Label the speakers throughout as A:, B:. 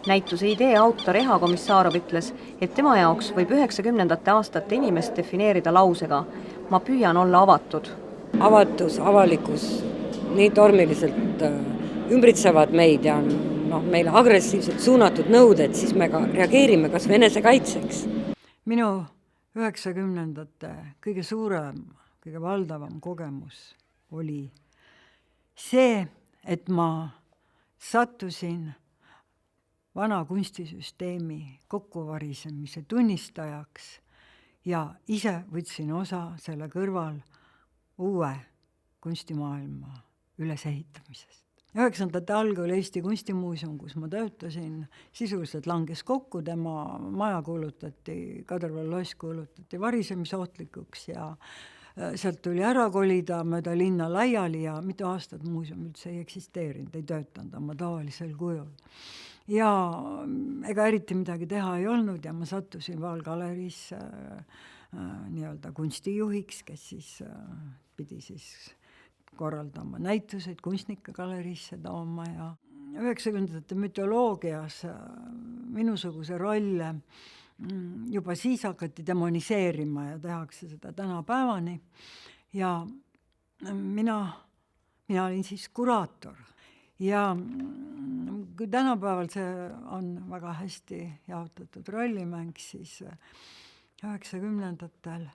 A: Näituse idee autor Eha Komissarov ütles, et tema jaoks võib 90. aastate inimest defineerida lausega "Ma püüan olla avatud".
B: Avatus, avalikkus nii tormiliselt ümbritsevad meid ja meile agressiivselt suunatud nõuded, siis me ka reageerime kas või enesekaitseks.
C: Minu 90. kõige suurem, kõige valdavam kogemus oli see, et ma sattusin vana kunstisüsteemi kokkuvarisemise tunnistajaks ja ise võtsin osa selle kõrval uue kunstimaailma ülesehitamisest. 90. algul Eesti Kunstimuuseum, kus ma töötasin, sisuliselt langes kokku, tema maja kuulutati, Kadrioru kuulutati varisemisohtlikuks ja sealt tuli ära kolida mööda linna laiali ja mitu aastat muuseum üldse ei eksisteerinud, ei töötanud oma tavalisel kujul. Ja ega eriti midagi teha ei olnud ja ma sattusin Vaalgaleriisse nii-öelda kunstijuhiks, kes siis pidi siis korraldama näituseid, kunstnike galeriisse tooma ja 90. mütoloogias minusuguse rolle juba siis hakati demoniseerima ja tehakse seda tänapäevani ja mina olin siis kuraator ja kui tänapäeval see on väga hästi jaotatud rollimäng, siis 90-ndatel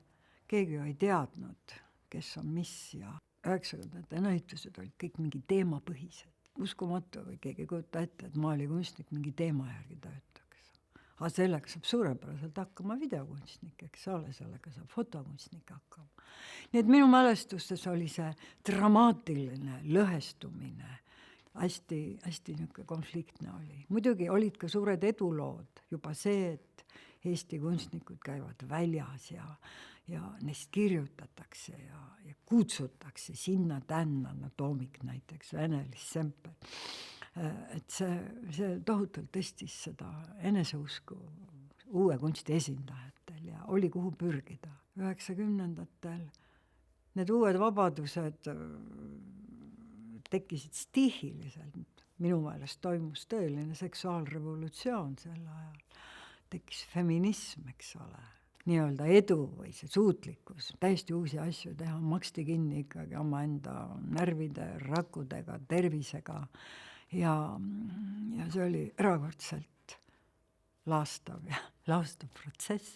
C: keegi ju ei teadnud, kes on mis ja 90-ndate näitused olid kõik mingi teemapõhised. Uskumatu või keegi ei kujuta ette, et maalikunstnik mingi teema järgi töötaks. Aga sellega saab suurepäraselt hakkama videokunstnik, eks ole, sellega saab fotokunstnik hakkama. Nii et minu mälestustes oli see dramaatiline lõhestumine, hästi niisugune konfliktne oli. Muidugi olid ka suured edulood, juba see, et Eesti kunstnikud käivad väljas ja neist kirjutatakse ja kutsutakse sinna-tänna, Toomik näiteks, Venelis, Semper. Et see tohutult tõstis seda eneseusku uue kunsti esindajatel ja oli kuhu pürgida. 90-ndatel need uued vabadused tekkisid stihiliselt. Minu meelest toimus tõeline seksuaalrevolutsioon sel ajal. Tekkis feminism, eks ole. Nii-öelda edu või see suutlikkus, täiesti uusi asju teha, maksti kinni ikkagi oma enda närvide, rakkudega, tervisega ja see oli erakordselt laastav protsess.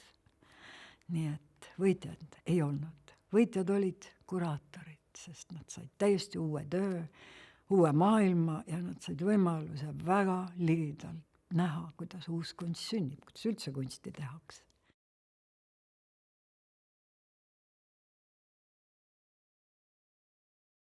C: Nii et võitjad ei olnud. Võitjad olid kuraatorid, sest nad said täiesti uue töö, uue maailma ja nad said võimaluse väga ligidalt näha, kuidas uus kunst sünnib, kuidas üldse kunsti tehakse.